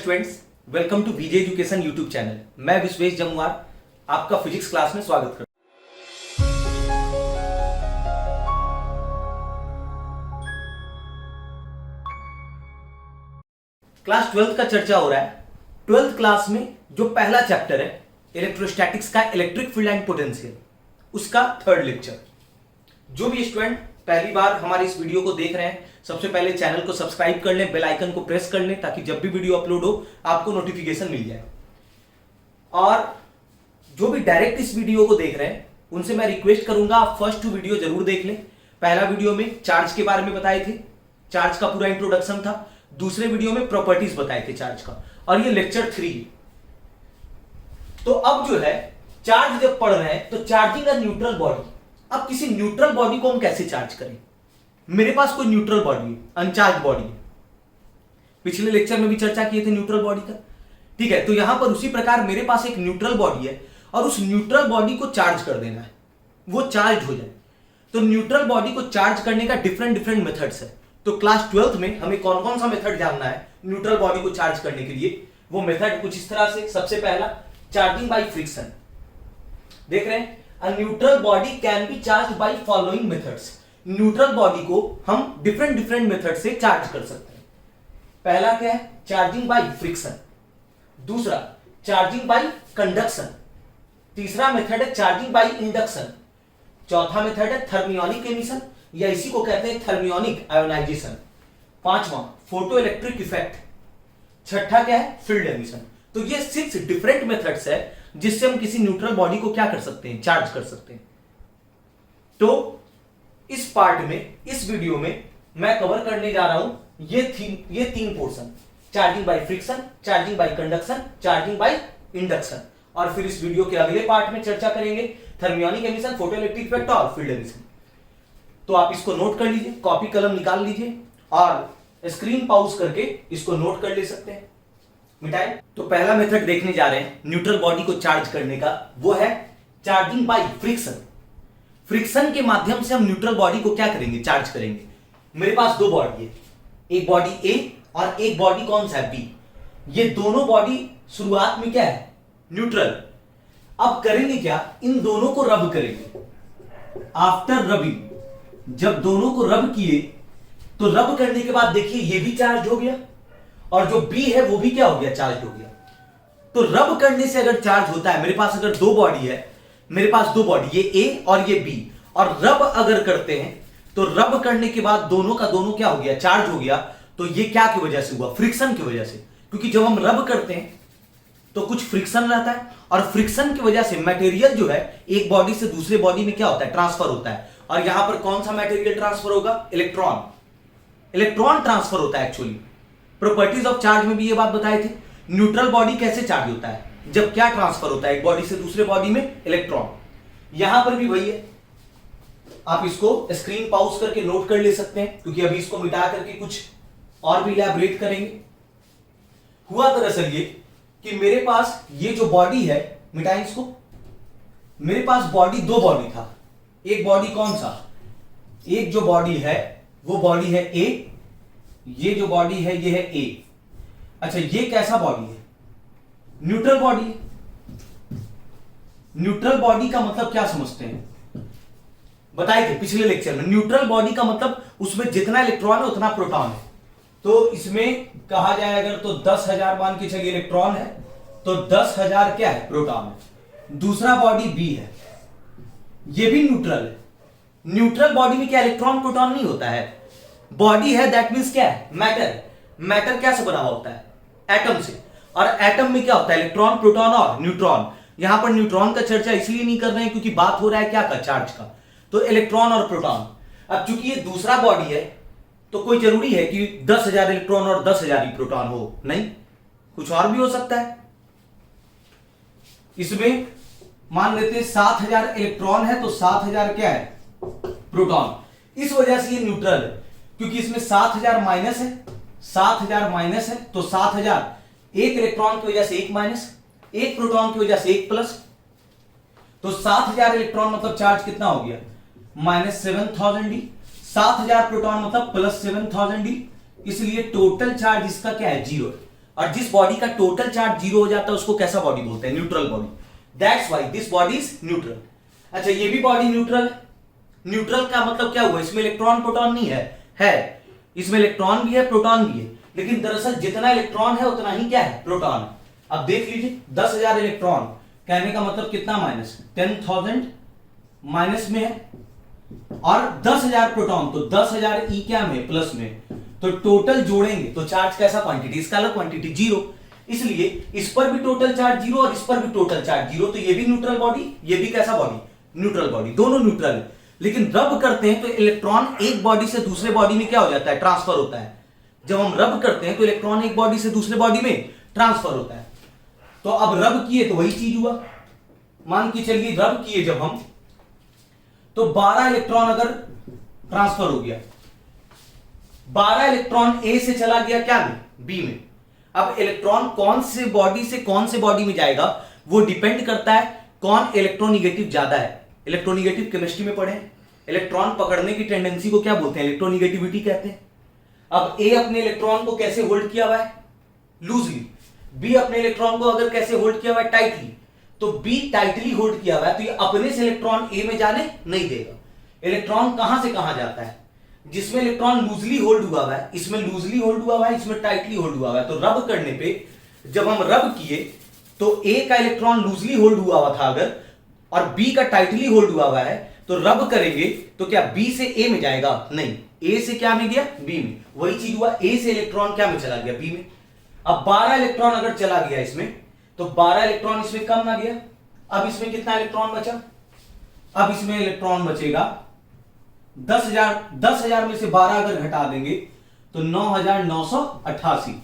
Students, welcome to BJ education YouTube channel. मैं विश्वेश जमुआर आपका physics class में स्वागत करता हूं। क्लास 12th का चर्चा हो रहा है। 12th क्लास में जो पहला चैप्टर है इलेक्ट्रोस्टैटिक्स का इलेक्ट्रिक फील्ड एंड पोटेंशियल, उसका थर्ड लेक्चर। जो भी स्टूडेंट पहली बार हमारे इस वीडियो को देख रहे हैं, सबसे पहले चैनल को सब्सक्राइब कर लें, बेल आइकन को प्रेस कर लें ताकि जब भी वीडियो अपलोड हो आपको नोटिफिकेशन मिल जाए। और जो भी डायरेक्ट इस वीडियो को देख रहे हैं उनसे मैं रिक्वेस्ट करूंगा आप फर्स्ट 2 वीडियो जरूर देख लें। पहला वीडियो में चार्ज के बारे में बताए थे, चार्ज का पूरा इंट्रोडक्शन था। दूसरे वीडियो में प्रॉपर्टीज बताए थे चार्ज का, और ये लेक्चर 3। तो अब जो है चार्ज जब पढ़ रहे हैं तो चार्जिंग अ न्यूट्रल बॉडी। अब किसी न्यूट्रल बॉडी को हम कैसे चार्ज करें? मेरे पास कोई न्यूट्रल बॉडी है, अनचार्ज बॉडी है। पिछले लेक्चर में भी चर्चा किए थे न्यूट्रल बॉडी का, ठीक है। तो यहां पर उसी प्रकार मेरे पास एक न्यूट्रल बॉडी है और उस न्यूट्रल बॉडी को चार्ज कर देना है, वो चार्ज हो जाए। तो न्यूट्रल बॉडी को चार्ज करने का डिफरेंट मेथड्स है। तो क्लास 12th में हमें कौन कौन सा मेथड जानना है न्यूट्रल बॉडी को चार्ज करने के लिए। वो मेथड कुछ इस तरह से। सबसे पहला चार्जिंग बाय फ्रिक्शन। देख रहे हैं, A neutral body can be charged by following methods. Neutral body को हम डिफरेंट मेथड से चार्ज कर सकते हैं। पहला क्या है? Charging by friction. दूसरा चार्जिंग बाय कंडक्शन। तीसरा मेथड है चार्जिंग बाय इंडक्शन। चौथा मेथड है थर्मियोनिक एमिशन, या इसी को कहते हैं थर्मियोनिक आयोनाइजेशन। पांचवा फोटो इलेक्ट्रिक इफेक्ट। छठा क्या है? Field emission. तो ये 6 डिफरेंट मेथड्स है जिससे हम किसी न्यूट्रल बॉडी को क्या कर सकते हैं? चार्ज कर सकते हैं। तो इस पार्ट में, इस वीडियो में मैं कवर करने जा रहा हूं ये 3 portion, charging by friction, charging by conduction, charging by induction. और फिर इस वीडियो के अगले पार्ट में चर्चा करेंगे thermionic emission, photo electric effect और फील्ड एमिशन। तो आप इसको नोट कर लीजिए, कॉपी कलम निकाल लीजिए और स्क्रीन पॉज करके इसको नोट कर ले सकते हैं। मिटाएं। तो पहला मेथड देखने जा रहे हैं न्यूट्रल बॉडी को चार्ज करने का, वो है चार्जिंग बाय फ्रिक्शन। फ्रिक्शन के माध्यम से हम न्यूट्रल बॉडी को क्या करेंगे? चार्ज करेंगे। मेरे पास 2 बॉडी है, एक बॉडी ए और एक बॉडी कौन सा है? बी। ये दोनों बॉडी शुरुआत में क्या है? न्यूट्रल। अब करेंगे क्या? इन दोनों को रब करेंगे। आफ्टर रबिंग, जब दोनों को रब किए तो रब करने के बाद देखिए ये भी चार्ज हो गया और जो बी है वो भी क्या हो गया? चार्ज हो गया। तो रब करने से अगर चार्ज होता है, मेरे पास अगर 2 बॉडी है, मेरे पास 2 बॉडी, ये ए और ये बी, और रब अगर करते हैं तो रब करने के बाद दोनों का दोनों क्या हो गया? चार्ज हो गया। तो ये क्या की वजह से हुआ? फ्रिक्शन की वजह से। क्योंकि जब हम रब करते हैं तो कुछ फ्रिक्शन रहता है और फ्रिक्शन की वजह से मटेरियल जो है एक बॉडी से दूसरे बॉडी में क्या होता है? ट्रांसफर होता है। और यहां पर कौन सा मटेरियल ट्रांसफर होगा? इलेक्ट्रॉन। इलेक्ट्रॉन ट्रांसफर होता है एक्चुअली। प्रॉपर्टीज ऑफ चार्ज में भी ये बात बताए थे। न्यूट्रल बॉडी कैसे चार्ज होता है? जब क्या ट्रांसफर होता है एक बॉडी से दूसरे बॉडी में? इलेक्ट्रॉन। यहां पर भी वही है। आप इसको स्क्रीन पॉज करके नोट कर ले सकते हैं, क्योंकि अभी इसको मिटा करके कुछ और भी इलैबोरेट करेंगे। हुआ दरअसल ये कि मेरे पास ये जो बॉडी है, मिटाएं इसको, मेरे पास बॉडी 2 बॉडी था। एक बॉडी कौन सा? एक जो बॉडी है वो बॉडी है ए, ये जो बॉडी है ये है ए। अच्छा, ये कैसा बॉडी है? न्यूट्रल बॉडी है। न्यूट्रल बॉडी का मतलब क्या समझते हैं? बताए थे पिछले लेक्चर में। न्यूट्रल बॉडी का मतलब उसमें जितना इलेक्ट्रॉन है उतना प्रोटॉन है। तो इसमें कहा जाए अगर तो 10,000 मान के चलिए इलेक्ट्रॉन है, तो 10,000 क्या है? प्रोटॉन है। दूसरा बॉडी बी है, ये भी न्यूट्रल है। न्यूट्रल बॉडी में क्या इलेक्ट्रॉन प्रोटॉन नहीं होता है? बॉडी है, दैट मींस क्या है? मैटर। मैटर क्या से बना हुआ होता है? एटम से। और एटम में क्या होता है? इलेक्ट्रॉन, प्रोटॉन और न्यूट्रॉन। यहां पर न्यूट्रॉन का चर्चा इसलिए नहीं कर रहे हैं क्योंकि बात हो रहा है क्या का? चार्ज का। तो इलेक्ट्रॉन और प्रोटॉन। अब चूंकि ये दूसरा बॉडी है तो कोई जरूरी है कि 10,000 इलेक्ट्रॉन और 10,000 ही प्रोटॉन हो? नहीं, कुछ और भी हो सकता है। इसमें मान लेते हैं 7,000 इलेक्ट्रॉन है तो 7,000 क्या है? प्रोटॉन। इस वजह से ये न्यूट्रल है, क्योंकि इसमें 7,000 माइनस है, 7,000 माइनस है, तो 7,000 एक इलेक्ट्रॉन की वजह से 1 माइनस, एक प्रोटॉन की वजह से 1 प्लस। तो 7,000 इलेक्ट्रॉन मतलब चार्ज कितना हो गया? -7,000d। 7,000 प्रोटॉन मतलब +7,000d। इसलिए टोटल चार्ज इसका क्या है? 0 है। और जिस बॉडी का टोटल चार्ज 0 हो जाता है उसको कैसा बॉडी बोलते हैं? Neutral body. That's why this body is neutral. अच्छा, ये भी बॉडी न्यूट्रल। न्यूट्रल का मतलब क्या हुआ? इसमें इलेक्ट्रॉन प्रोटॉन नहीं है इसमें इलेक्ट्रॉन भी है, प्रोटॉन भी है, लेकिन दरअसल जितना इलेक्ट्रॉन है उतना ही क्या है? प्रोटॉन है। अब देख लीजिए 10,000 इलेक्ट्रॉन, कहने का मतलब कितना माइनस? 10,000 माइनस में है, और 10,000 प्रोटॉन, तो 10,000 ई क्या में? प्लस में। तो टोटल जोड़ेंगे तो चार्ज कैसा क्वांटिटी? Scalar quantity 0। इसलिए इस पर भी टोटल चार्ज 0 और इस पर भी टोटल चार्ज 0, तो ये भी न्यूट्रल बॉडी, ये भी कैसा बॉडी? Neutral body. दोनों न्यूट्रल है, लेकिन रब करते हैं तो इलेक्ट्रॉन एक बॉडी से दूसरे बॉडी में क्या हो जाता है? ट्रांसफर होता है। जब हम रब करते हैं तो इलेक्ट्रॉन एक बॉडी से दूसरे बॉडी में ट्रांसफर होता है। तो अब रब किए तो वही चीज हुआ। मान के चलिए रब किए जब हम, तो 12 इलेक्ट्रॉन अगर ट्रांसफर हो गया, 12 इलेक्ट्रॉन ए से चला गया क्या में? बी में। अब इलेक्ट्रॉन कौन से बॉडी से कौन से बॉडी में जाएगा वो डिपेंड करता है कौन इलेक्ट्रोनिगेटिव ज्यादा है। इलेक्ट्रोनिगेटिव केमिस्ट्री में पढ़े, इलेक्ट्रॉन पकड़ने की टेंडेंसी को क्या बोलते हैं? इलेक्ट्रोनिगेटिविटी कहते हैं। अब ए अपने इलेक्ट्रॉन को कैसे होल्ड किया हुआ है? लूजली। बी अपने इलेक्ट्रॉन को अगर कैसे होल्ड किया हुआ है? टाइटली। तो बी टाइटली होल्ड किया हुआ है तो ये अपने से इलेक्ट्रॉन ए में जाने नहीं देगा। इलेक्ट्रॉन कहां से कहां जाता है? जिसमें इलेक्ट्रॉन लूजली होल्ड हुआ हुआ है, इसमें लूजली होल्ड हुआ हुआ है, इसमें टाइटली होल्ड हुआ हुआ है। तो रब करने पे जब हम रब किए तो ए का इलेक्ट्रॉन लूजली होल्ड हुआ हुआ था अगर, और बी का टाइटली होल्ड हुआ हुआ है, तो रब करेंगे तो क्या बी से ए में जाएगा? नहीं, ए से क्या में गया? बी में। वही चीज हुआ, ए से इलेक्ट्रॉन क्या में चला गया? बी में। अब 12 इलेक्ट्रॉन अगर चला गया इसमें, तो 12 इलेक्ट्रॉन इसमें कम ना गया। अब इसमें कितना इलेक्ट्रॉन बचा? अब इसमें इलेक्ट्रॉन बचेगा 10,000 में से 12 अगर घटा देंगे तो 9,988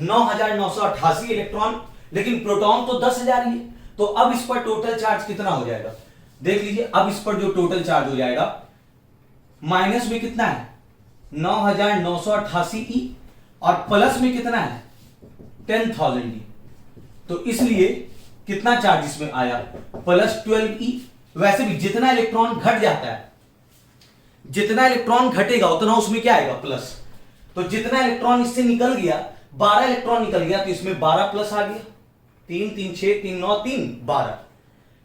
9,988 इलेक्ट्रॉन, लेकिन प्रोटॉन तो 10,000 ही है। तो अब इस पर टोटल चार्ज कितना हो जाएगा? देख लीजिए, अब इस पर जो टोटल चार्ज हो जाएगा, माइनस में कितना है? 9,988 ई, और प्लस में कितना है? 10,000 ई। तो इसलिए कितना चार्ज इसमें आया? प्लस 12 ई। वैसे भी जितना इलेक्ट्रॉन घट जाता है, जितना इलेक्ट्रॉन घटेगा उतना उसमें क्या आएगा? प्लस। तो जितना इलेक्ट्रॉन इससे निकल गया, 12 इलेक्ट्रॉन निकल गया, तो इसमें 12 प्लस आ गया। 3 3 6 3 9 3 12,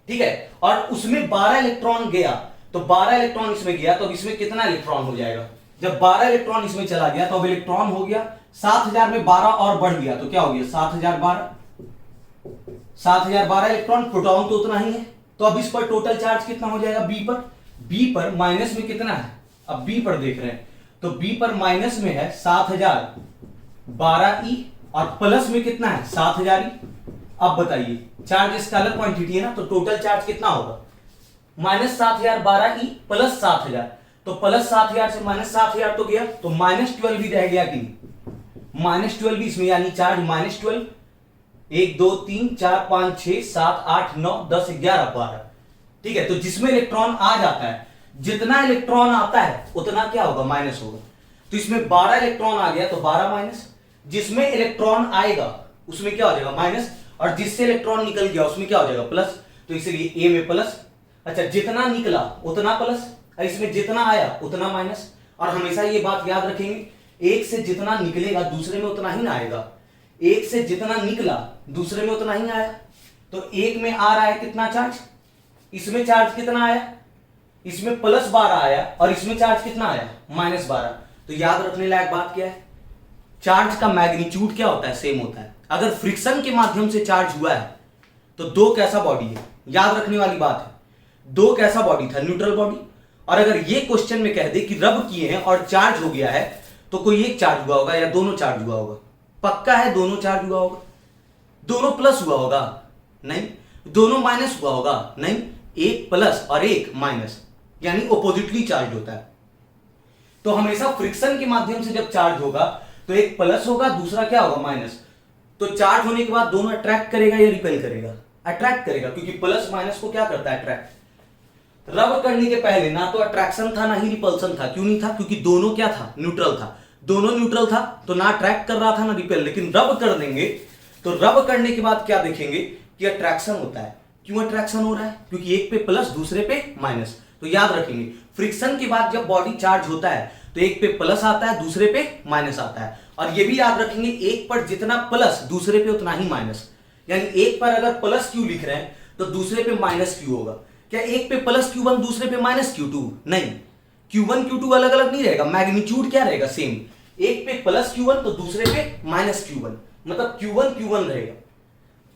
ठीक है। और उसमें 12 इलेक्ट्रॉन गया, तो 12 इलेक्ट्रॉन इसमें गया, तो अब इसमें कितना इलेक्ट्रॉन हो जाएगा? जब 12 इलेक्ट्रॉन इसमें चला गया तो अब इलेक्ट्रॉन हो गया 7,000 में 12 और बढ़ गया, तो क्या हो गया? 7,012 इलेक्ट्रॉन। प्रोटॉन तो उतना ही है, तो अब इस पर टोटल चार्ज कितना हो जाएगा? बी पर माइनस में कितना है? अब बी पर देख रहे हैं, तो बी पर माइनस में है 7,012 ई, और प्लस में कितना है? 7,000 ई। अब बताइए, चार्ज स्केलर क्वांटिटी है ना, तो टोटल चार्ज कितना होगा? माइनस 7,012 ई प्लस 7,000, तो प्लस 7,000 से माइनस 7,000 तो गया, तो -12 भी रह गया कि नहीं? -12 भी इसमें, यानी चार्ज -12। 1 2 3 4 5 6 7 8 9 10 11 12, ठीक है। तो जिसमें इलेक्ट्रॉन आ जाता है, जितना इलेक्ट्रॉन आता है उतना क्या होगा? माइनस होगा। तो इसमें 12 इलेक्ट्रॉन आ गया तो 12 माइनस, जिसमें इलेक्ट्रॉन आएगा उसमें क्या हो जाएगा? माइनस, और जिससे इलेक्ट्रॉन निकल गया उसमें क्या हो जाएगा? प्लस। तो इसलिए ए में प्लस। अच्छा, जितना निकला उतना प्लस, और इसमें जितना आया उतना माइनस। और हमेशा ये बात याद रखेंगे, एक से जितना निकलेगा दूसरे में उतना ही ना आएगा। एक से जितना निकला दूसरे में उतना ही आया। तो एक में आ रहा है कितना चार्ज? इसमें चार्ज कितना आया? इसमें +12 आया, और इसमें चार्ज कितना आया? -12। तो याद रखने लायक बात क्या है? चार्ज का मैग्नीट्यूड क्या होता है? सेम होता है। अगर फ्रिक्शन के माध्यम से चार्ज हुआ है तो दो कैसा बॉडी है? याद रखने वाली बात है, दो कैसा बॉडी था? Neutral body. और अगर ये क्वेश्चन में कह दे कि रब किए हैं और चार्ज हो गया है, तो कोई एक चार्ज हुआ होगा या दोनों चार्ज हुआ होगा? पक्का है दोनों चार्ज हुआ होगा। दोनों प्लस हुआ होगा? नहीं। दोनों माइनस हुआ होगा? नहीं। एक प्लस और एक माइनस, यानी ऑपोजिटली चार्ज होता है। तो हमेशा फ्रिक्शन के माध्यम से जब चार्ज होगा तो एक प्लस होगा, दूसरा क्या होगा? माइनस। तो चार्ज होने के बाद दोनों अट्रैक्ट करेगा या रिपेल करेगा? अट्रैक्ट करेगा, क्योंकि प्लस माइनस को क्या करता है? अट्रैक्ट। रब करने के पहले ना तो अट्रैक्शन था ना ही रिपल्सन था। क्यों नहीं था? क्योंकि दोनों क्या था? न्यूट्रल था। दोनों न्यूट्रल था तो ना अट्रैक्ट कर रहा था ना रिपेल। लेकिन रब कर देंगे तो रब करने के बाद क्या देखेंगे कि अट्रैक्शन होता है। क्यों अट्रैक्शन हो रहा है? क्योंकि एक पे प्लस दूसरे पे माइनस। तो याद रखेंगे, फ्रिक्शन के बाद जब बॉडी चार्ज होता है तो एक पे प्लस आता है, दूसरे पे माइनस आता है। और ये भी याद रखेंगे, एक पर जितना प्लस दूसरे पे उतना ही माइनस, यानी एक पर अगर प्लस क्यू लिख रहे हैं तो दूसरे पे माइनस क्यू होगा। क्या एक पे प्लस क्यू वन दूसरे पे माइनस क्यू टू? नहीं, क्यू वन क्यू टू अलग अलग नहीं रहेगा, मैग्नीट्यूड क्या रहेगा? सेम। एक पे प्लस क्यू वन तो दूसरे पे माइनस क्यू वन, मतलब क्यू वन रहेगा।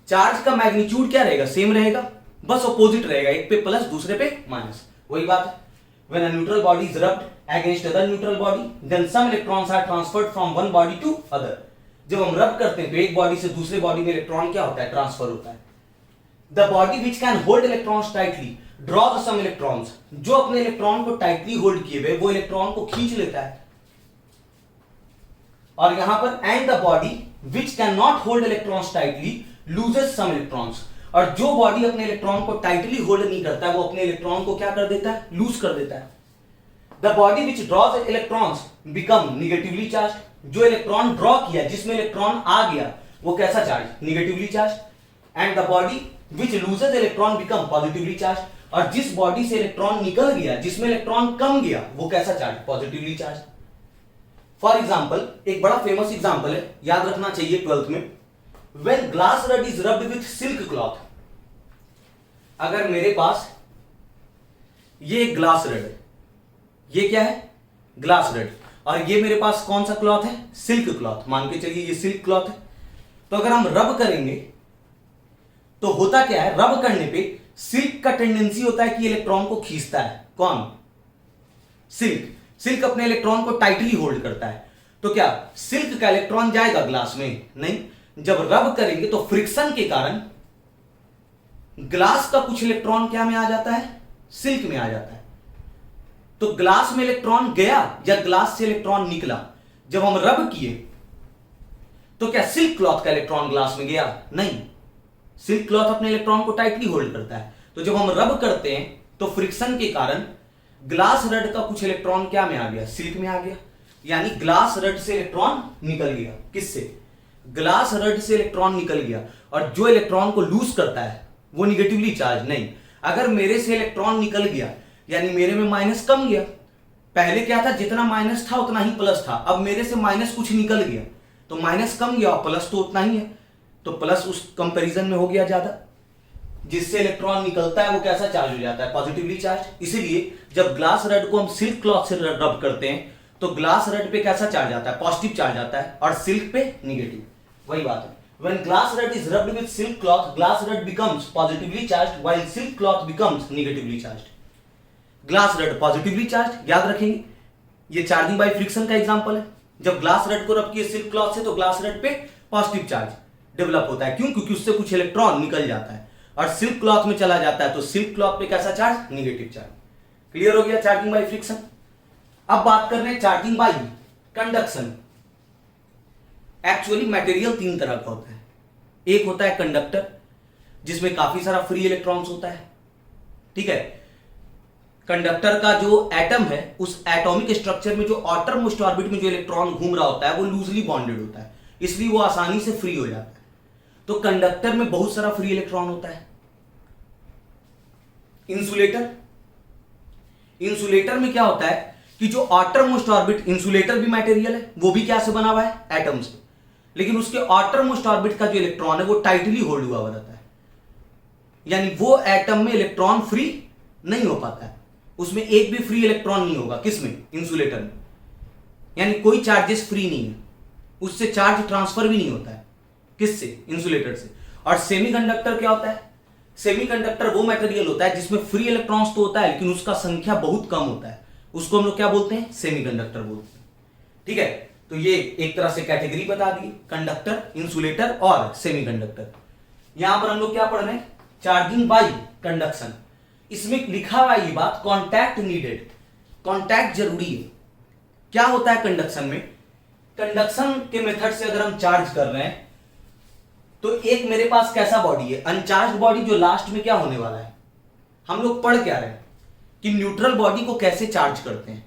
चार्ज का मैग्नीट्यूड क्या रहेगा? सेम रहेगा, बस ऑपोजिट रहेगा, एक पे प्लस दूसरे पे माइनस। वही बात है। When a neutral body is rubbed against other neutral body, then some electrons are transferred from one body to other. जब हम रब करते हैं तो एक बॉडी से दूसरे बॉडी में इलेक्ट्रॉन क्या होता है? ट्रांसफर होता है। The body which can hold electrons tightly draws some electrons. जो अपने इलेक्ट्रॉन को टाइटली होल्ड किए हुए वो इलेक्ट्रॉन को खींच लेता है। और यहां पर and the body which cannot hold electrons tightly loses some electrons. और जो बॉडी अपने इलेक्ट्रॉन को टाइटली होल्ड नहीं करता है वो अपने इलेक्ट्रॉन को क्या कर देता है? लूज कर देता है। The body which draws electrons become negatively charge. जो इलेक्ट्रॉन ड्रॉ किया, जिसमें इलेक्ट्रॉन आ गया, वो कैसा charge? Negatively charge. And the body which loses electron become positively charge. और जिस बॉडी से इलेक्ट्रॉन निकल गया, जिसमें इलेक्ट्रॉन कम गया, वो कैसा charge? Positively charge. For example, एक बड़ा फेमस एग्जाम्पल है, याद रखना चाहिए 12th में। When glass rod is rubbed with silk cloth, अगर मेरे पास ये ग्लास रड है, ये क्या है? ग्लास रड, और ये मेरे पास कौन सा क्लॉथ है? Silk cloth. मान के चलिए ये सिल्क क्लॉथ है। तो अगर हम रब करेंगे तो होता क्या है? रब करने पे सिल्क का टेंडेंसी होता है कि इलेक्ट्रॉन को खींचता है। कौन? सिल्क। सिल्क अपने इलेक्ट्रॉन को टाइटली होल्ड करता है। तो क्या सिल्क का इलेक्ट्रॉन जाएगा ग्लास में? नहीं। जब रब करेंगे तो फ्रिक्शन के कारण ग्लास का कुछ इलेक्ट्रॉन क्या में आ जाता है? सिल्क में आ जाता है। तो ग्लास में इलेक्ट्रॉन गया या ग्लास से इलेक्ट्रॉन निकला? जब हम रब किए तो क्या सिल्क क्लॉथ का इलेक्ट्रॉन ग्लास में गया? नहीं, सिल्क क्लॉथ अपने इलेक्ट्रॉन को टाइटली होल्ड करता है। तो जब हम रब करते हैं तो फ्रिक्शन के कारण ग्लास रड का कुछ इलेक्ट्रॉन क्या में आ गया? सिल्क में आ गया। यानी ग्लास रड से इलेक्ट्रॉन निकल गया। किससे? ग्लास रड से इलेक्ट्रॉन निकल गया। और जो इलेक्ट्रॉन को लूज करता है वो निगेटिवली चार्ज नहीं। अगर मेरे से इलेक्ट्रॉन निकल गया यानी मेरे में माइनस कम गया। पहले क्या था? जितना माइनस था उतना ही प्लस था। अब मेरे से माइनस कुछ निकल गया तो माइनस कम गया और प्लस तो उतना ही है, तो प्लस उस कंपैरिजन में हो गया ज्यादा। जिससे इलेक्ट्रॉन निकलता है वो कैसा चार्ज हो जाता है? Positively charge. इसीलिए जब ग्लास रड को हम सिल्क क्लॉथ से रब करते हैं तो ग्लास रड पे कैसा चार्ज आता है? पॉजिटिव चार्ज आता है, और सिल्क पे निगेटिव। वही बात है। When glass rod is rubbed with silk cloth, glass rod becomes positively charged while silk cloth becomes negatively charged. Glass rod positively charge, याद रखेंगे। ये चार्जिंग बाय फ्रिक्शन का एग्जांपल है। जब ग्लास रड को रब किए सिल्क क्लॉथ से तो ग्लास रड पे पॉजिटिव चार्ज डेवलप होता है। क्यों? क्योंकि उससे कुछ इलेक्ट्रॉन निकल जाता है और सिल्क क्लॉथ में चला जाता है, तो सिल्क क्लॉथ पे कैसा चार्ज? Negative charge. क्लियर हो गया चार्जिंग बाय फ्रिक्शन। अब बात कर रहे हैं charging by conduction. Actually material तीन तरह का होता है। एक होता है कंडक्टर, जिसमें काफी सारा फ्री इलेक्ट्रॉन्स होता है। ठीक है। कंडक्टर का जो एटम है उस एटॉमिक स्ट्रक्चर में जो आउटर मोस्ट ऑर्बिट में जो इलेक्ट्रॉन घूम रहा होता है वो लूजली बॉन्डेड होता है, इसलिए वो आसानी से फ्री हो जाता है। तो कंडक्टर में बहुत सारा फ्री इलेक्ट्रॉन होता है। इंसुलेटर, इंसुलेटर में क्या होता है कि जो आउटर मोस्ट ऑर्बिट, इंसुलेटर भी मटेरियल है, वो भी क्या से बना हुआ है? एटम से। लेकिन उसके आउटर मोस्ट ऑर्बिट का जो इलेक्ट्रॉन है वो टाइटली होल्ड हुआ रहता है, यानी वो एटम में इलेक्ट्रॉन फ्री नहीं हो पाता है। उसमें एक भी फ्री इलेक्ट्रॉन नहीं होगा। किसमें? इंसुलेटर में। यानी कोई चार्जेस फ्री नहीं है, उससे चार्ज ट्रांसफर भी नहीं होता है। किससे? इंसुलेटर से। और सेमीकंडक्टर क्या होता है? सेमीकंडक्टर वो मटेरियल होता है जिसमें फ्री इलेक्ट्रॉन्स तो होता है लेकिन उसका संख्या बहुत कम होता है, उसको हम लोग क्या बोलते हैं? सेमीकंडक्टर बोलते हैं। ठीक है। तो ये एक तरह से कैटेगरी बता दी, कंडक्टर, इंसुलेटर और सेमीकंडक्टर। यहां पर हम लोग क्या पढ़ रहे हैं? Charging by conduction. इसमें लिखा हुआ ये बात, कॉन्टैक्ट नीडेड, कॉन्टैक्ट जरूरी है। क्या होता है कंडक्शन में? कंडक्शन के मेथड से अगर हम चार्ज कर रहे हैं तो एक मेरे पास कैसा बॉडी है? अनचार्ज बॉडी, जो लास्ट में क्या होने वाला है? हम लोग पढ़ क्या रहे हैं कि न्यूट्रल बॉडी को कैसे चार्ज करते हैं।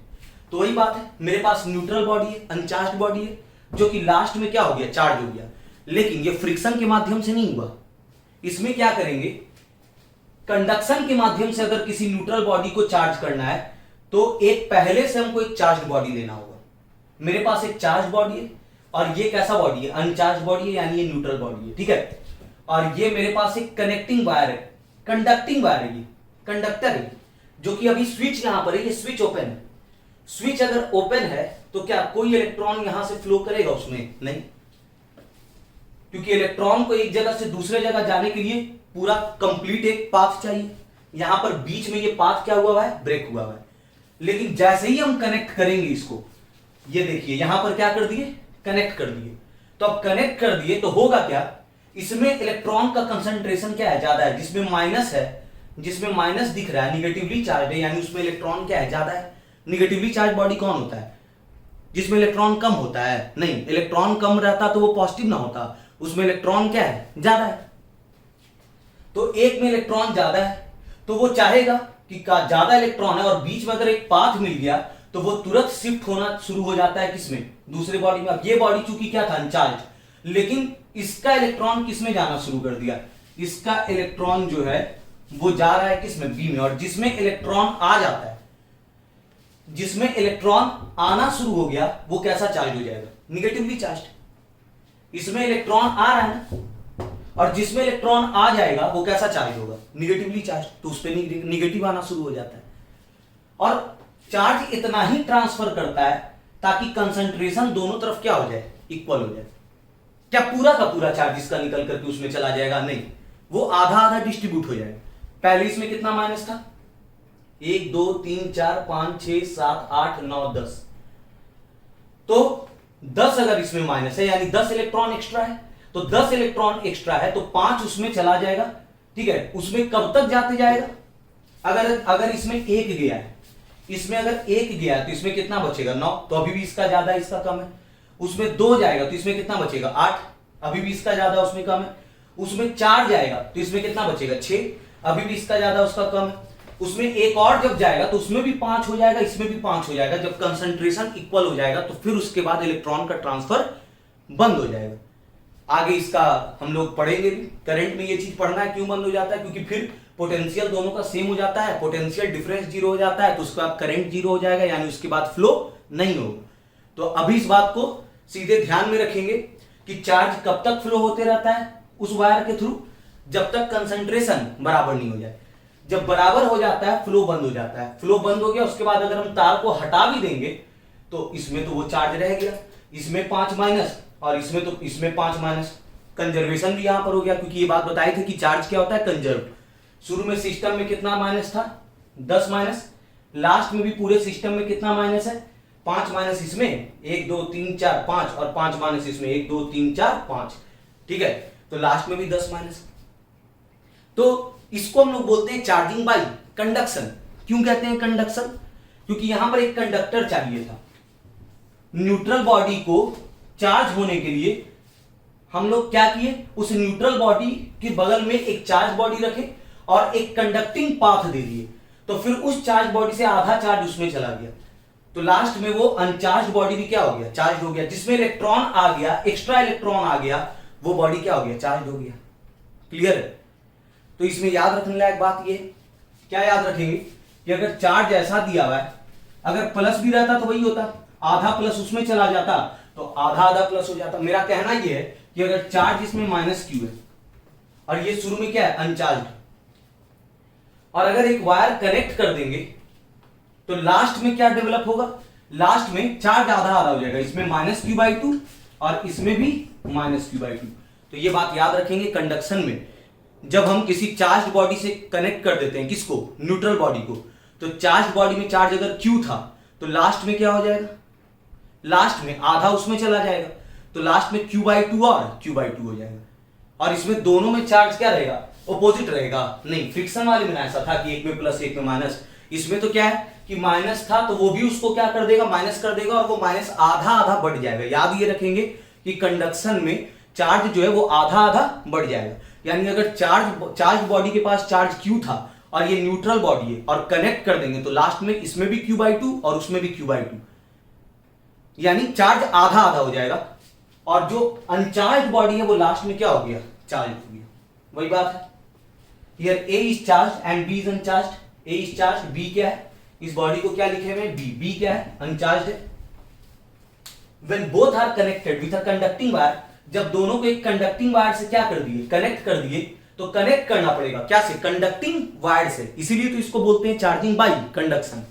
तो वही बात है, मेरे पास न्यूट्रल बॉडी है, अनचार्ज बॉडी है, जो कि लास्ट में क्या हो गया? चार्ज हो गया। लेकिन ये फ्रिक्शन के माध्यम से नहीं हुआ। इसमें क्या करेंगे? कंडक्शन के माध्यम से अगर किसी न्यूट्रल बॉडी को चार्ज करना है तो एक पहले से हमको एक चार्ज बॉडी लेना होगा। मेरे पास एक चार्ज बॉडी है और ये कैसा बॉडी है, अनचार्ज बॉडी है, यानी ये न्यूट्रल बॉडी है, ठीक है। और ये मेरे पास एक कनेक्टिंग वायर है, कंडक्टिंग वायर है, ये कंडक्टर है, जो कि अभी स्विच यहां पर है, ये स्विच ओपन है। स्विच अगर ओपन है तो क्या कोई इलेक्ट्रॉन यहां से फ्लो करेगा उसमें? नहीं, क्योंकि इलेक्ट्रॉन को एक जगह से दूसरे जगह जाने के लिए पूरा कंप्लीट एक पाथ चाहिए। यहां पर बीच में ये पाथ क्या हुआ है, ब्रेक हुआ है। लेकिन जैसे ही हम कनेक्ट करेंगे इसको, ये देखिए यहां पर क्या कर दिए, कनेक्ट कर दिए। तो अब कनेक्ट कर दिए तो होगा क्या, इसमें इलेक्ट्रॉन का कंसंट्रेशन क्या है, ज्यादा है। जिसमें माइनस है, जिसमें माइनस दिख रहा है, निगेटिवली चार्ज है, यानी उसमें इलेक्ट्रॉन क्या है, ज्यादा है। निगेटिवली चार्ज बॉडी कौन होता है, जिसमें इलेक्ट्रॉन कम होता है? नहीं, इलेक्ट्रॉन कम रहता तो वो पॉजिटिव ना होता, उसमें इलेक्ट्रॉन क्या है, ज्यादा है। तो एक में इलेक्ट्रॉन ज्यादा है तो वो चाहेगा कि ज्यादा इलेक्ट्रॉन है और बीच में अगर एक पाथ मिल गया तो वो तुरंत शिफ्ट होना शुरू हो जाता है, किसमें, दूसरे बॉडी में। अब ये बॉडी चूंकि क्या था, अनचार्ज, लेकिन इसका इलेक्ट्रॉन किसमें जाना शुरू कर दिया, इसका इलेक्ट्रॉन जो है वो जा रहा है किसमें, बी में। और जिसमें इलेक्ट्रॉन आ जाता है, जिसमें इलेक्ट्रॉन आना शुरू हो गया, वो कैसा चार्ज हो जाएगा, निगेटिवली चार्ज। इसमें इलेक्ट्रॉन आ रहा है ना, और जिसमें इलेक्ट्रॉन आ जाएगा वो कैसा चार्ज होगा, निगेटिवली चार्ज, तो उस पर निगेटिव आना शुरू हो जाता है। और चार्ज इतना ही ट्रांसफर करता है ताकि कंसंट्रेशन दोनों तरफ क्या हो जाए, इक्वल हो जाए। क्या पूरा का पूरा चार्ज इसका निकल करके उसमें चला जाएगा? नहीं, वो आधा आधा डिस्ट्रीब्यूट हो जाएगा। पहले इसमें कितना माइनस था, 1 2 3 4 5 6 7 8 9 10। तो 10 अगर इसमें माइनस है, यानी 10 इलेक्ट्रॉन एक्स्ट्रा है। तो 10 इलेक्ट्रॉन एक्स्ट्रा है तो 5 उसमें चला जाएगा, ठीक है। उसमें कब तक जाते जाएगा, अगर इसमें 1 गया है, इसमें अगर 1 गया है तो इसमें कितना बचेगा, 9। तो अभी भी इसका ज्यादा है, इसका कम है। उसमें 2 जाएगा तो इसमें कितना बचेगा, 8। अभी भी इसका ज्यादा, उसमें कम है। उसमें 4 जाएगा तो इसमें कितना बचेगा, 6। अभी भी इसका ज्यादा, उसका कम है। उसमें एक और जब जाएगा तो उसमें भी 5 हो जाएगा, इसमें भी 5 हो जाएगा। जब कंसंट्रेशन इक्वल हो जाएगा तो फिर उसके बाद इलेक्ट्रॉन का ट्रांसफर बंद हो जाएगा। आगे इसका हम लोग पढ़ेंगे भी, करंट में ये चीज पढ़ना है, क्यों बंद हो जाता है, क्योंकि फिर पोटेंशियल दोनों का सेम हो जाता है, पोटेंशियल डिफरेंस 0 हो जाता है, तो उसके बाद करंट 0 हो जाएगा, यानी उसके बाद फ्लो नहीं होगा। तो अभी इस बात को सीधे ध्यान में रखेंगे कि चार्ज कब तक फ्लो होते रहता है उस वायर के थ्रू, जब तक कंसंट्रेशन बराबर नहीं हो जाए। जब बराबर हो जाता है फ्लो बंद हो जाता है। फ्लो बंद हो गया, उसके बाद अगर हम तार को हटा भी देंगे तो इसमें तो वो चार्ज रह गया, इसमें 5 माइनस और इसमें तो इसमें 5 माइनस। कंजर्वेशन भी यहां पर हो गया, क्योंकि ये बात बताई थी कि चार्ज क्या होता है, कंजर्व। शुरू में सिस्टम में कितना माइनस था, 10 माइनस। लास्ट में भी पूरे सिस्टम में कितना माइनस है, 5 माइनस। इसमें 1 2 3 4 5 और 5 माइनस इसमें 1 2 3 4 5, ठीक है। तो लास्ट में भी 10 माइनस। तो इसको हम लोग बोलते हैं चार्जिंग बाय कंडक्शन। क्यों कहते हैं कंडक्शन, क्योंकि यहां पर एक कंडक्टर चाहिए था। न्यूट्रल बॉडी को चार्ज होने के लिए हम लोग क्या किए, उस न्यूट्रल बॉडी के बगल में एक चार्ज बॉडी रखे और एक कंडक्टिंग पाथ दे दिए। तो फिर उस चार्ज बॉडी से आधा चार्ज उसमें चला गया, तो लास्ट में वो अनचार्ज बॉडी भी क्या हो गया, चार्ज हो गया। जिसमें इलेक्ट्रॉन आ गया, एक्स्ट्रा इलेक्ट्रॉन आ गया, वो बॉडी क्या हो गया, चार्ज हो गया। क्लियर है। तो इसमें याद रखने लायक बात ये, क्या याद रखेंगे कि अगर चार्ज ऐसा दिया हुआ है, अगर प्लस भी रहता तो वही होता, आधा प्लस उसमें चला जाता तो आधा आधा प्लस हो जाता। मेरा कहना यह है कि अगर चार्ज इसमें माइनस क्यू है और ये शुरू में क्या है, अनचार्ज, और अगर एक वायर कनेक्ट कर देंगे तो लास्ट में क्या डेवलप होगा, लास्ट में चार्ज आधा आधा हो जाएगा। इसमें -q/2 और इसमें भी -q/2। तो ये बात याद रखेंगे कंडक्शन में, जब हम किसी चार्ज बॉडी से कनेक्ट कर देते हैं, किसको, न्यूट्रल बॉडी को, तो चार्ज बॉडी में चार्ज अगर q था तो लास्ट में क्या हो जाएगा, लास्ट में आधा उसमें चला जाएगा, तो लास्ट में q/2 और q/2 हो जाएगा। और इसमें दोनों में चार्ज क्या रहेगा, ऑपोजिट रहेगा। नहीं, फ्रिक्शन वाले में ऐसा था कि एक में प्लस एक में माइनस। इसमें तो क्या है कि माइनस था तो वो भी उसको क्या कर देगा, माइनस कर देगा, और वो माइनस आधा आधा बढ़ जाएगा। याद ये रखेंगे कि कंडक्शन में चार्ज जो है वो आधा आधा बढ़ जाएगा। यानी अगर चार्ज बॉडी के पास चार्ज q था और ये न्यूट्रल बॉडी है और कनेक्ट कर देंगे तो लास्ट में इसमें भी q/2 और उसमें भी q/2, यानी चार्ज आधा आधा हो जाएगा। और जो अनचार्ज बॉडी है वो लास्ट में क्या हो गया, चार्ज हो गया। वही बात है, here A is charged and B is uncharged। A is charged, B क्या है, इस बॉडी को क्या लिखे हुए बी, बी क्या है अनचार्ज है। When both are connected with a conducting wire, जब दोनों को एक कंडक्टिंग वायर से क्या कर दिए कनेक्ट कर दिए, तो कनेक्ट करना पड़ेगा क्या से कंडक्टिंग वायर से, इसीलिए तो इसको बोलते हैं charging by conduction.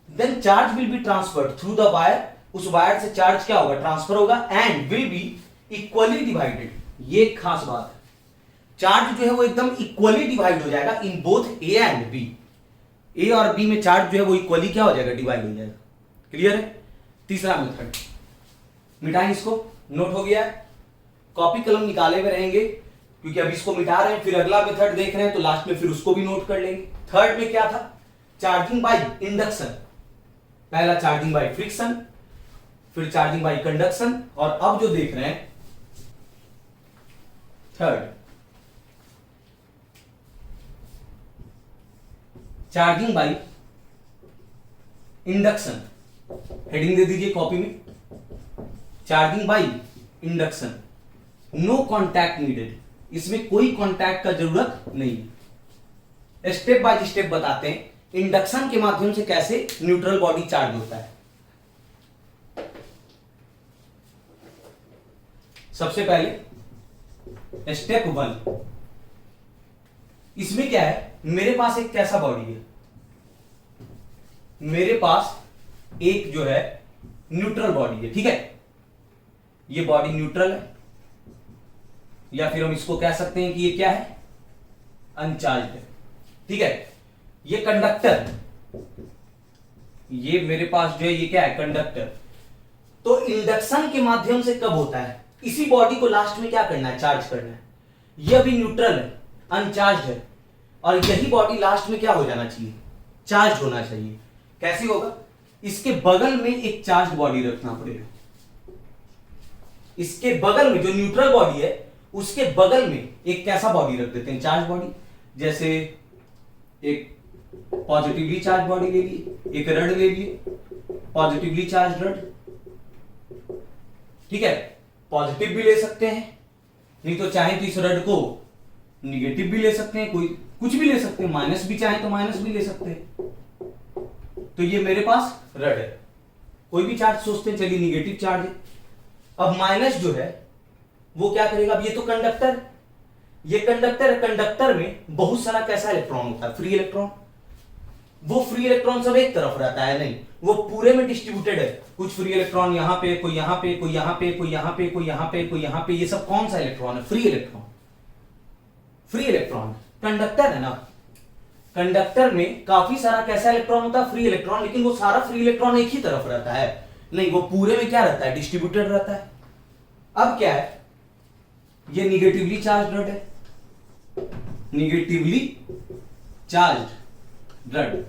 Then charge will be transferred through the wire, उस वायर से चार्ज क्या होगा ट्रांसफर होगा, and will be equally divided. ये एक खास बात है, चार्ज जो है वो एकदम इक्वली डिवाइड हो जाएगा in both A and B. A और बी में चार्ज जो है वो इक्वली क्या हो जाएगा डिवाइड हो जाएगा। क्लियर है। तीसरा मेथड मिटाएं इसको, नोट हो गया है, कॉपी कलम निकाले हुए रहेंगे क्योंकि अब इसको मिटा रहे हैं, फिर अगला मेथड देख रहे हैं तो लास्ट में फिर उसको भी नोट कर लेंगे। थर्ड में क्या था चार्जिंग बाय इंडक्शन, पहला चार्जिंग बाय फ्रिक्शन, फिर चार्जिंग बाय कंडक्शन, और अब जो देख रहे हैं third charging by induction. Heading दे दीजिए कॉपी में, charging by induction, no contact needed, इसमें कोई कॉन्टैक्ट का जरूरत नहीं। स्टेप बाय स्टेप बताते हैं इंडक्शन के माध्यम से कैसे न्यूट्रल बॉडी चार्ज होता है। सबसे पहले स्टेप 1, इसमें क्या है मेरे पास एक कैसा बॉडी है, मेरे पास एक जो है न्यूट्रल बॉडी है, ठीक है, ये बॉडी न्यूट्रल है, या फिर हम इसको कह सकते हैं कि ये क्या है अनचार्ज है, ठीक है। ये कंडक्टर, ये मेरे पास जो है ये क्या है कंडक्टर। तो इंडक्शन के माध्यम से कब होता है, इसी बॉडी को लास्ट में क्या करना है चार्ज करना है। ये अभी न्यूट्रल है अनचार्ज है, और यही बॉडी लास्ट में क्या हो जाना चाहिए चार्ज होना चाहिए। कैसे होगा, इसके बगल में एक चार्ज बॉडी रखना पड़ेगा, इसके बगल में जो न्यूट्रल बॉडी है उसके बगल में एक कैसा बॉडी रख देते हैं चार्ज बॉडी, जैसे एक पॉजिटिवली चार्ज बॉडी ले लिए, एक रड ले लिए पॉजिटिवली चार्ज रड, ठीक है, पॉजिटिव भी ले सकते हैं, नहीं तो चाहे तो इस रड को निगेटिव भी ले सकते हैं, कोई कुछ भी ले सकते हैं, माइनस भी चाहे तो माइनस भी ले सकते हैं। तो ये मेरे पास रड है, कोई भी चार्ज सोचते हैं चलिए निगेटिव चार्ज है। अब माइनस जो है वो क्या करेगा, अब ये तो कंडक्टर, ये कंडक्टर, कंडक्टर में बहुत सारा कैसा इलेक्ट्रॉन होता है फ्री इलेक्ट्रॉन, वो फ्री इलेक्ट्रॉन सब एक तरफ रहता है नहीं, वो पूरे में डिस्ट्रीब्यूटेड है, कुछ फ्री इलेक्ट्रॉन यहां पे, कोई यहां पे, कोई यहां पे, कोई यहां पे, कोई यहां पे, कोई यहां पे, ये सब कौन सा इलेक्ट्रॉन है free electron, free electron. Conductor है ना, कंडक्टर में काफी सारा कैसा इलेक्ट्रॉन होता है फ्री इलेक्ट्रॉन, लेकिन वो सारा फ्री इलेक्ट्रॉन एक ही तरफ रहता है नहीं, वो पूरे में क्या रहता है डिस्ट्रीब्यूटेड रहता है। अब क्या है, ये निगेटिवली चार्ज रड है, निगेटिवली चार्ज रड,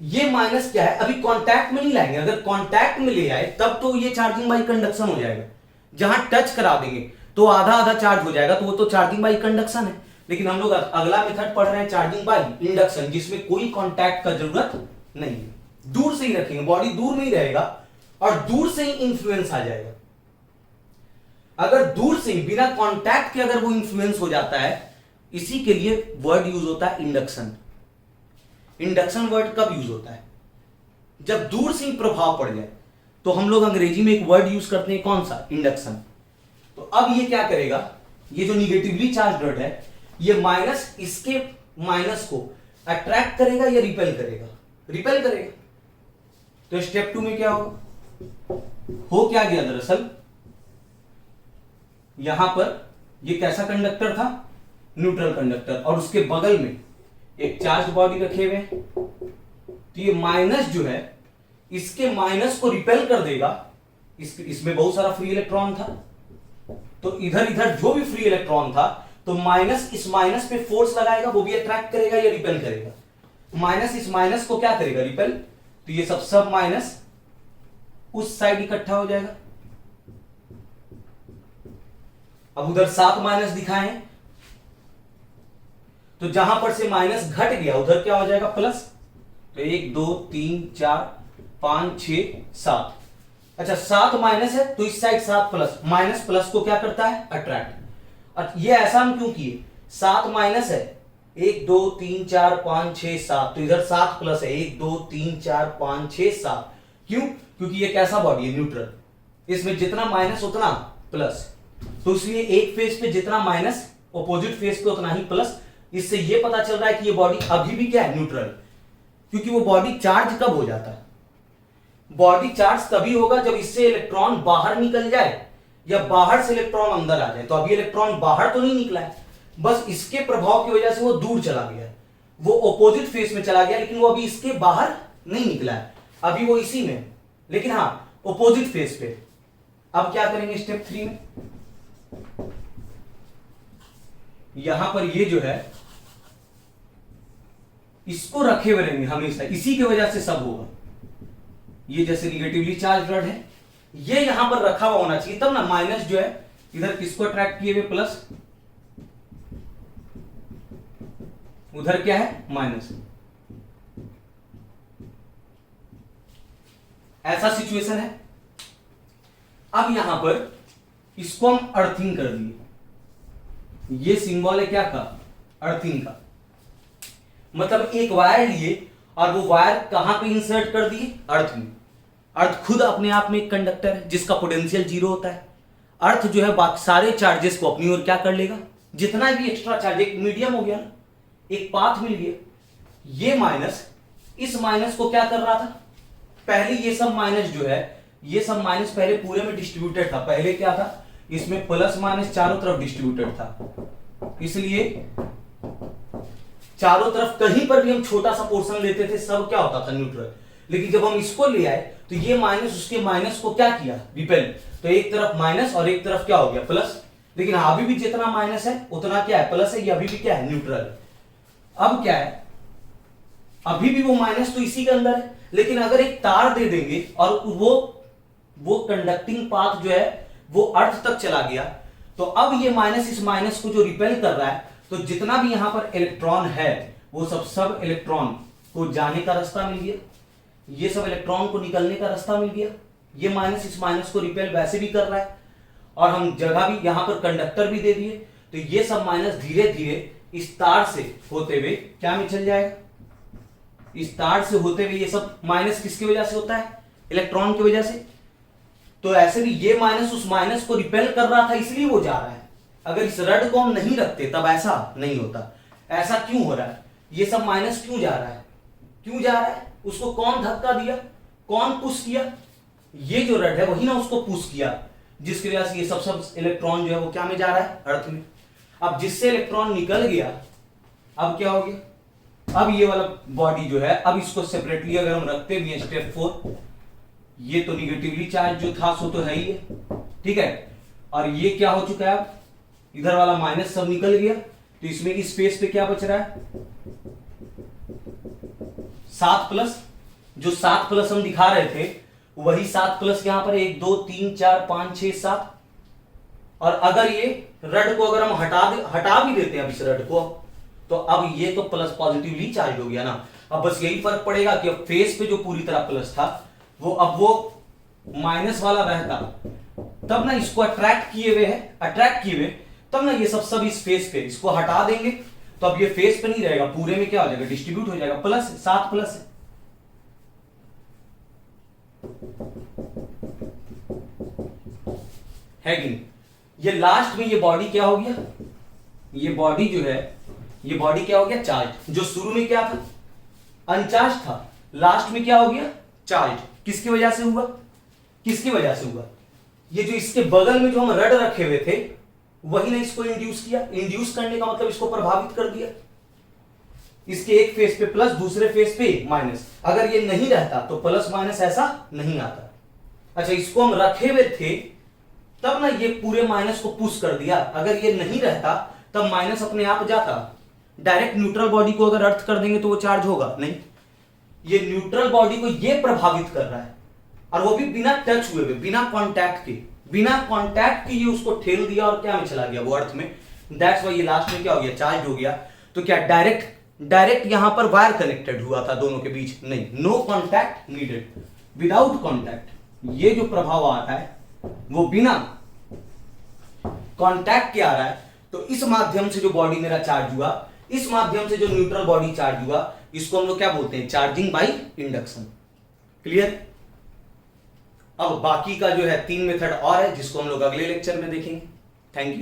ये माइनस क्या है अभी कांटेक्ट में नहीं लाएंगे, अगर कांटेक्ट में ले आए तब तो ये चार्जिंग बाय कंडक्शन हो जाएगा, जहां टच करा देंगे तो आधा आधा चार्ज हो जाएगा, तो वो तो चार्जिंग बाय कंडक्शन है। लेकिन हम लोग अगला मेथड पढ़ रहे हैं चार्जिंग बाय इंडक्शन, जिसमें कोई कांटेक्ट का जरूरत नहीं है, दूर से ही रखेंगे, बॉडी दूर में ही रहेगा और दूर से ही इंफ्लुएंस आ जाएगा। अगर दूर से ही बिना कांटेक्ट के अगर वो इंफ्लुएंस हो जाता है, इसी के लिए वर्ड यूज होता है इंडक्शन। इंडक्शन वर्ड कब यूज होता है, जब दूर से ही प्रभाव पड़ जाए, तो हम लोग अंग्रेजी में एक वर्ड यूज करते हैं कौन सा इंडक्शन। तो अब ये क्या करेगा, ये जो निगेटिवली चार्ज रड है ये माइनस इसके माइनस को अट्रैक्ट करेगा या रिपेल करेगा, रिपेल करेगा। तो स्टेप 2 में क्या होगा, हो क्या गया दरअसल, यहां पर ये कैसा कंडक्टर था न्यूट्रल कंडक्टर, और उसके बगल में एक चार्ज बॉडी रखे हुए, तो ये माइनस जो है इसके माइनस को रिपेल कर देगा, इसमें बहुत सारा फ्री इलेक्ट्रॉन था, तो इधर इधर जो भी फ्री इलेक्ट्रॉन था तो माइनस इस माइनस पे फोर्स लगाएगा, वो भी अट्रैक्ट करेगा या रिपेल करेगा, माइनस इस माइनस को क्या करेगा रिपेल, तो ये सब माइनस उस साइड इकट्ठा हो जाएगा। अब उधर 7 माइनस दिखाए हैं, तो जहां पर से माइनस घट गया उधर क्या हो जाएगा प्लस, तो 1 2 3 4 5 6 7, अच्छा 7 माइनस है तो इस साइड 7 प्लस, माइनस प्लस को क्या करता है अट्रैक्ट। और ये ऐसा हम क्यों किए, 7 माइनस है 1 2 3 4 5 6 7, तो इधर 7 प्लस है, 1 2 3 4 5 6 7। क्यों? क्योंकि ये कैसा बॉडी है? न्यूट्रल, इसमें जितना माइनस उतना प्लस, तो इसलिए एक फेस पे जितना माइनस ऑपोजिट फेस पे उतना ही प्लस। इससे ये पता चल रहा है कि ये बॉडी अभी भी क्या है? न्यूट्रल। क्योंकि वो बॉडी चार्ज कब हो जाता है? बॉडी चार्ज तभी होगा जब इससे इलेक्ट्रॉन बाहर निकल जाए या बाहर से इलेक्ट्रॉन अंदर आ जाए। तो अभी इलेक्ट्रॉन बाहर तो नहीं निकला है, बस इसके प्रभाव की वजह से वो दूर चला गया, वो ऑपोजिट फेस में चला गया, लेकिन वो अभी इसके बाहर नहीं निकला है, अभी वो इसी में, लेकिन हाँ ऑपोजिट फेस पे। अब क्या करेंगे स्टेप 3 में? यहां पर ये जो है इसको रखे हुए रहेंगे हमेशा, इसी की वजह से सब होगा। ये जैसे निगेटिवली चार्ज रड है, ये यहां पर रखा हुआ होना चाहिए, तब ना माइनस जो है इधर किसको अट्रैक्ट किए हुए प्लस, उधर क्या है? माइनस। ऐसा सिचुएशन है। अब यहां पर इसको हम अर्थिंग कर दिए, ये सिंबल है क्या का? अर्थिंग का। मतलब एक वायर लिए और वो वायर कहां पे इंसर्ट कर दिए? अर्थ में। अर्थ खुद अपने आप में एक कंडक्टर है जिसका पोटेंशियल 0 होता है। अर्थ जो है बाकी सारे चार्जेस को अपनी ओर क्या कर लेगा? जितना भी एक्स्ट्रा चार्ज, एक मीडियम हो गया ना, एक पाथ मिल गया। ये माइनस इस माइनस को क्या कर रहा था? पहले ये सब माइनस जो है, ये सब माइनस पहले पूरे में डिस्ट्रीब्यूटेड था। पहले क्या था? इसमें प्लस माइनस चारों तरफ डिस्ट्रीब्यूटेड था, इसलिए चारों तरफ कहीं पर भी हम छोटा सा पोर्शन लेते थे सब क्या होता था? न्यूट्रल। लेकिन जब हम इसको ले आए तो ये माइनस उसके माइनस को क्या किया? रिपेल। तो एक तरफ माइनस और एक तरफ क्या हो गया? प्लस। लेकिन अभी भी जितना माइनस है उतना क्या है? प्लस है। ये अभी भी क्या है? न्यूट्रल। अब क्या है? अभी भी वो माइनस तो इसी के अंदर है, लेकिन अगर एक तार दे देंगे और वो कंडक्टिंग पाथ जो है वो अर्थ तक चला गया, तो अब ये माइनस इस माइनस को जो रिपेल कर रहा है, तो जितना भी यहां पर इलेक्ट्रॉन है वो सब इलेक्ट्रॉन को जाने का रास्ता मिल गया, ये सब इलेक्ट्रॉन को निकलने का रास्ता मिल गया। ये माइनस इस माइनस को रिपेल वैसे भी कर रहा है, और हम जगह भी यहां पर कंडक्टर भी दे दिए, तो ये सब माइनस धीरे धीरे इस तार से होते हुए क्या में चल जाएगा? इस तार से होते हुए। ये सब माइनस किसकी वजह से होता है? इलेक्ट्रॉन की वजह से। तो ऐसे भी ये माइनस उस माइनस को रिपेल कर रहा था, इसलिए वो जा रहा है। अगर इस रड को हम नहीं रखते तब ऐसा नहीं होता। ऐसा क्यों हो रहा है? ये सब माइनस क्यों जा रहा है? क्यों जा रहा है? उसको कौन धक्का दिया? कौन पुश किया? ये जो रड है वही ना उसको पुश किया, जिसकी वजह से ये सब इलेक्ट्रॉन जो है वो क्या में जा रहा है? अर्थ में। अब जिससे इलेक्ट्रॉन निकल गया, अब क्या हो गया? अब ये वाला बॉडी जो है, अब इसको सेपरेटली अगर हम रखते भी हैं स्टेप 4, ये तो निगेटिवली चार्ज जो था सो तो है ही है, ठीक है। और ये क्या हो चुका है? अब इधर वाला माइनस सब निकल गया, तो इसमें इस स्पेस पे क्या बच रहा है? 7 प्लस। जो 7 प्लस हम दिखा रहे थे वही 7 प्लस यहां पर 1 2 3 4 5 6 7। और अगर ये रड को अगर हम हटा भी देते हैं अब इस रड को, तो अब ये तो प्लस पॉजिटिवली चार्ज हो गया ना। अब बस यही फर्क पड़ेगा कि अब फेस पे जो पूरी तरह प्लस था वो अब वो माइनस वाला रहता, तब ना इसको अट्रैक्ट किए हुए तब ना ये सब इस फेस पे, इसको हटा देंगे तो अब ये फेस पे नहीं रहेगा, पूरे में क्या हो जाएगा? डिस्ट्रीब्यूट हो जाएगा। प्लस 7 प्लस है कि नहीं? ये लास्ट में ये बॉडी क्या हो गया? ये बॉडी जो है, ये बॉडी क्या हो गया? चार्ज। जो शुरू में क्या था? अनचार्ज था, लास्ट में क्या हो गया? चार्ज। किसकी वजह से हुआ? किसकी वजह से हुआ? ये जो इसके बगल में जो हम रड रखे हुए थे वही ने इसको इंड्यूस किया। इंड्यूस करने का मतलब इसको प्रभावित कर दिया। इसके एक फेस पे प्लस, दूसरे फेस पे माइनस। अगर ये नहीं रहता तो प्लस माइनस ऐसा नहीं आता। अच्छा, इसको हम रखे हुए थे तब ना ये पूरे माइनस को पुश कर दिया। अगर ये नहीं रहता तब माइनस अपने आप जाता। डायरेक्ट न्यूट्रल बॉडी को अगर अर्थ कर देंगे तो वो चार्ज होगा नहीं। ये न्यूट्रल बॉडी को ये प्रभावित कर रहा है, और वो भी बिना टच हुए, बिना कांटेक्ट के ये उसको ठेल दिया और क्या में चला गया? वो अर्थ में। दैट्स व्हाई ये लास्ट में क्या हो गया? चार्ज हो गया। तो क्या डायरेक्ट यहां पर वायर कनेक्टेड हुआ था दोनों के बीच? नहीं। No contact needed, without contact. ये जो प्रभाव आ रहा है वो बिना कॉन्टैक्ट के आ रहा है। तो इस माध्यम से जो बॉडी मेरा चार्ज हुआ, इस माध्यम से जो न्यूट्रल बॉडी चार्ज हुआ इसको हम लोग क्या बोलते हैं, चार्जिंग बाय इंडक्शन। क्लियर। अब बाकी का जो है 3 मेथड और है जिसको हम लोग अगले लेक्चर में देखेंगे। Thank you.